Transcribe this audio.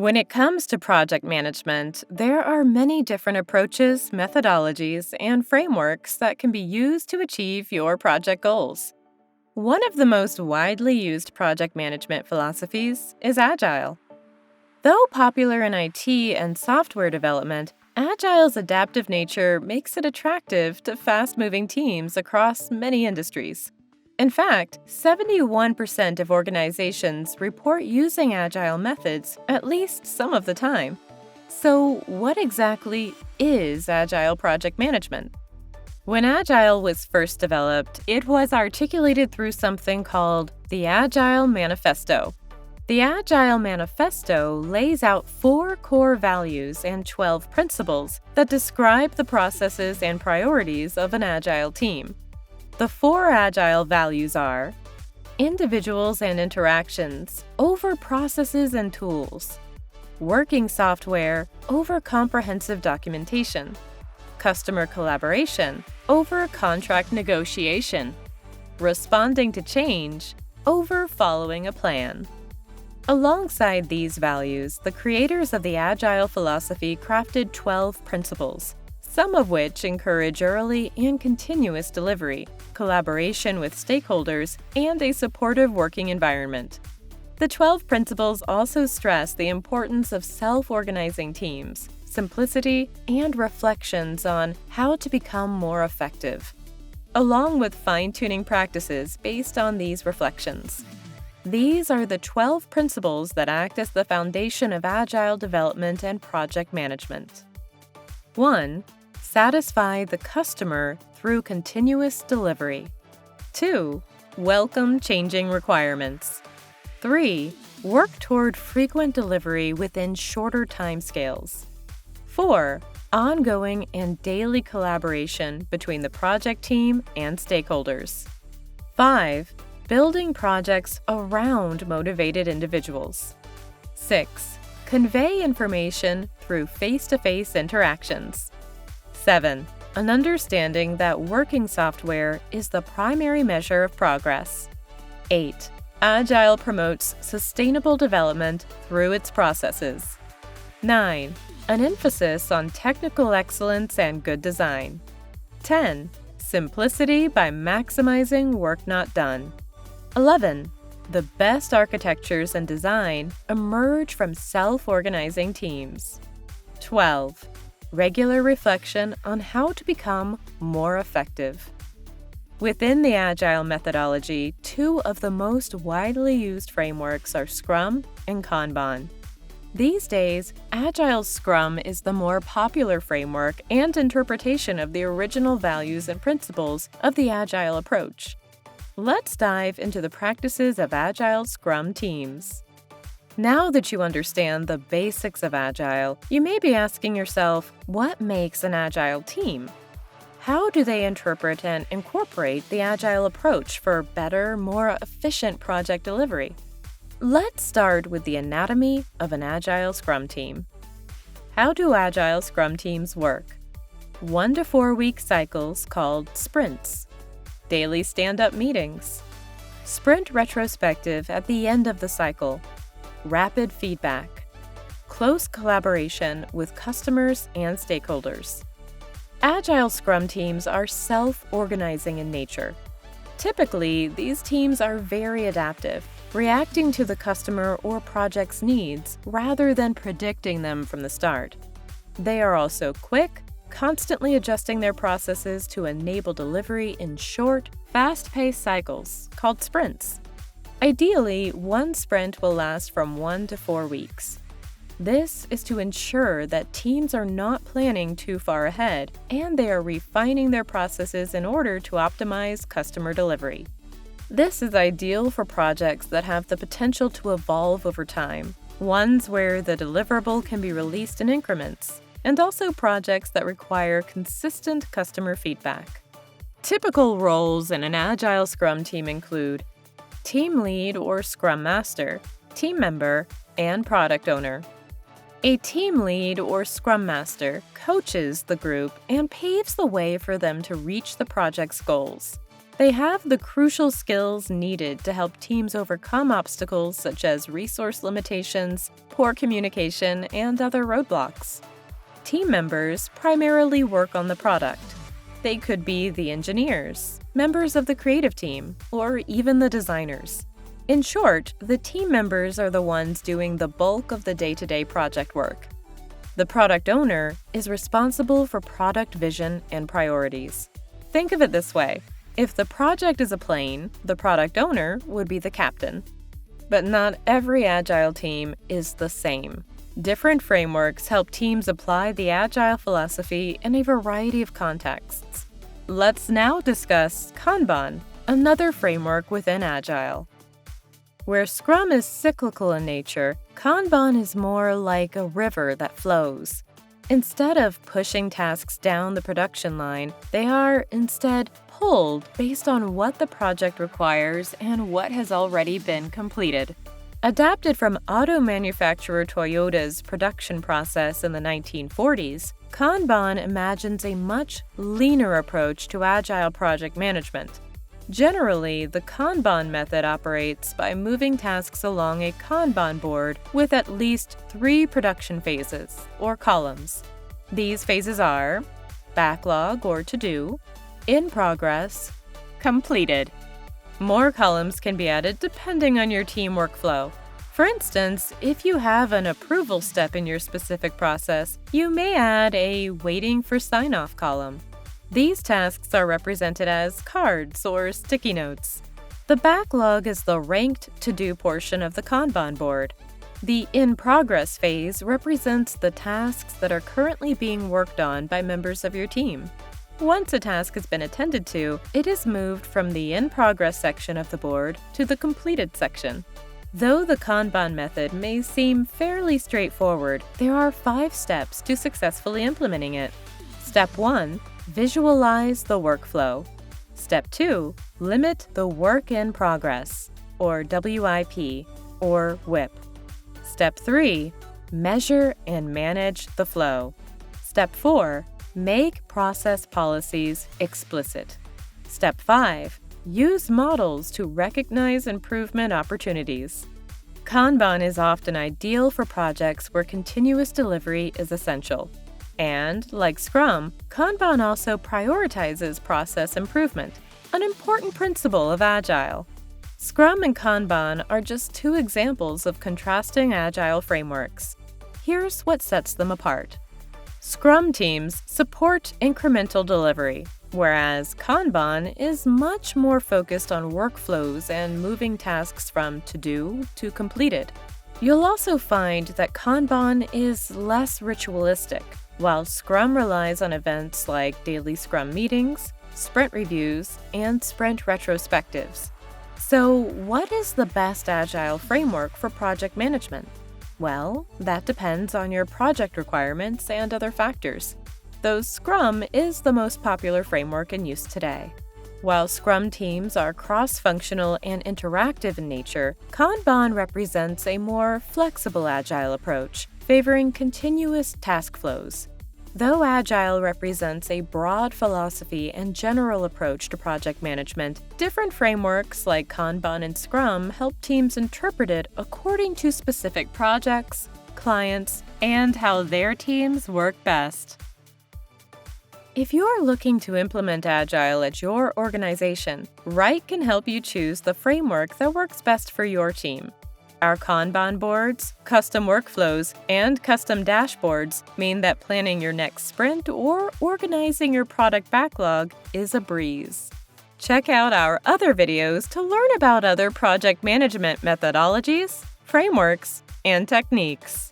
When it comes to project management, there are many different approaches, methodologies, and frameworks that can be used to achieve your project goals. One of the most widely used project management philosophies is Agile. Though popular in IT and software development, Agile's adaptive nature makes it attractive to fast-moving teams across many industries. In fact, 71% of organizations report using Agile methods at least some of the time. So, what exactly is Agile project management? When Agile was first developed, it was articulated through something called the Agile Manifesto. The Agile Manifesto lays out 4 core values and 12 principles that describe the processes and priorities of an Agile team. The 4 Agile values are individuals and interactions over processes and tools, working software over comprehensive documentation, customer collaboration over contract negotiation, responding to change over following a plan. Alongside these values, the creators of the Agile philosophy crafted 12 principles, some of which encourage early and continuous delivery, collaboration with stakeholders, and a supportive working environment. The 12 principles also stress the importance of self-organizing teams, simplicity, and reflections on how to become more effective, along with fine-tuning practices based on these reflections. These are the 12 principles that act as the foundation of Agile development and project management. 1. Satisfy the customer through continuous delivery. 2. Welcome changing requirements. 3. Work toward frequent delivery within shorter timescales. 4. Ongoing and daily collaboration between the project team and stakeholders. 5. Building projects around motivated individuals. 6. Convey information through face-to-face interactions. 7. An understanding that working software is the primary measure of progress. 8. Agile promotes sustainable development through its processes. 9. An emphasis on technical excellence and good design. 10. Simplicity by maximizing work not done. 11. The best architectures and design emerge from self-organizing teams. 12. Regular reflection on how to become more effective. Within the Agile methodology, 2 of the most widely used frameworks are Scrum and Kanban. These days, Agile Scrum is the more popular framework and interpretation of the original values and principles of the Agile approach. Let's dive into the practices of Agile Scrum teams. Now that you understand the basics of Agile, you may be asking yourself, what makes an Agile team? How do they interpret and incorporate the Agile approach for better, more efficient project delivery? Let's start with the anatomy of an Agile Scrum team. How do Agile Scrum teams work? 1 to 4 week cycles called sprints. Daily stand-up meetings. Sprint retrospective at the end of the cycle. Rapid feedback. Close collaboration with customers and stakeholders. Agile Scrum teams are self-organizing in nature. Typically, these teams are very adaptive, reacting to the customer or project's needs rather than predicting them from the start. They are also quick, constantly adjusting their processes to enable delivery in short, fast-paced cycles called sprints. Ideally, one sprint will last from 1 to 4 weeks. This is to ensure that teams are not planning too far ahead and they are refining their processes in order to optimize customer delivery. This is ideal for projects that have the potential to evolve over time, ones where the deliverable can be released in increments, and also projects that require consistent customer feedback. Typical roles in an Agile Scrum team include team lead or Scrum Master, team member, and product owner. A team lead or Scrum Master coaches the group and paves the way for them to reach the project's goals. They have the crucial skills needed to help teams overcome obstacles such as resource limitations, poor communication, and other roadblocks. Team members primarily work on the product. They could be the engineers, members of the creative team, or even the designers. In short, the team members are the ones doing the bulk of the day-to-day project work. The product owner is responsible for product vision and priorities. Think of it this way. If the project is a plane, the product owner would be the captain. But not every Agile team is the same. Different frameworks help teams apply the Agile philosophy in a variety of contexts. Let's now discuss Kanban, another framework within Agile. Where Scrum is cyclical in nature, Kanban is more like a river that flows. Instead of pushing tasks down the production line, they are instead pulled based on what the project requires and what has already been completed. Adapted from auto manufacturer Toyota's production process in the 1940s, Kanban imagines a much leaner approach to Agile project management. Generally, the Kanban method operates by moving tasks along a Kanban board with at least 3 production phases, or columns. These phases are backlog or to-do, in progress, completed. More columns can be added depending on your team workflow. For instance, if you have an approval step in your specific process, you may add a waiting for sign-off column. These tasks are represented as cards or sticky notes. The backlog is the ranked to-do portion of the Kanban board. The in-progress phase represents the tasks that are currently being worked on by members of your team. Once a task has been attended to, it is moved from the in-progress section of the board to the completed section. Though the Kanban method may seem fairly straightforward, there are 5 steps to successfully implementing it. Step 1. Visualize the workflow. Step 2. Limit the work in progress, or WIP, or WIP. Step 3. Measure and manage the flow. Step 4. Make process policies explicit. Step 5. Use models to recognize improvement opportunities. Kanban is often ideal for projects where continuous delivery is essential. And, like Scrum, Kanban also prioritizes process improvement, an important principle of Agile. Scrum and Kanban are just 2 examples of contrasting Agile frameworks. Here's what sets them apart. Scrum teams support incremental delivery, whereas Kanban is much more focused on workflows and moving tasks from to-do to completed. You'll also find that Kanban is less ritualistic, while Scrum relies on events like daily Scrum meetings, sprint reviews, and sprint retrospectives. So, what is the best Agile framework for project management? Well, that depends on your project requirements and other factors, though Scrum is the most popular framework in use today. While Scrum teams are cross-functional and interactive in nature, Kanban represents a more flexible Agile approach, favoring continuous task flows. Though Agile represents a broad philosophy and general approach to project management, different frameworks like Kanban and Scrum help teams interpret it according to specific projects, clients, and how their teams work best. If you're looking to implement Agile at your organization, Write can help you choose the framework that works best for your team. Our Kanban boards, custom workflows, and custom dashboards mean that planning your next sprint or organizing your product backlog is a breeze. Check out our other videos to learn about other project management methodologies, frameworks, and techniques.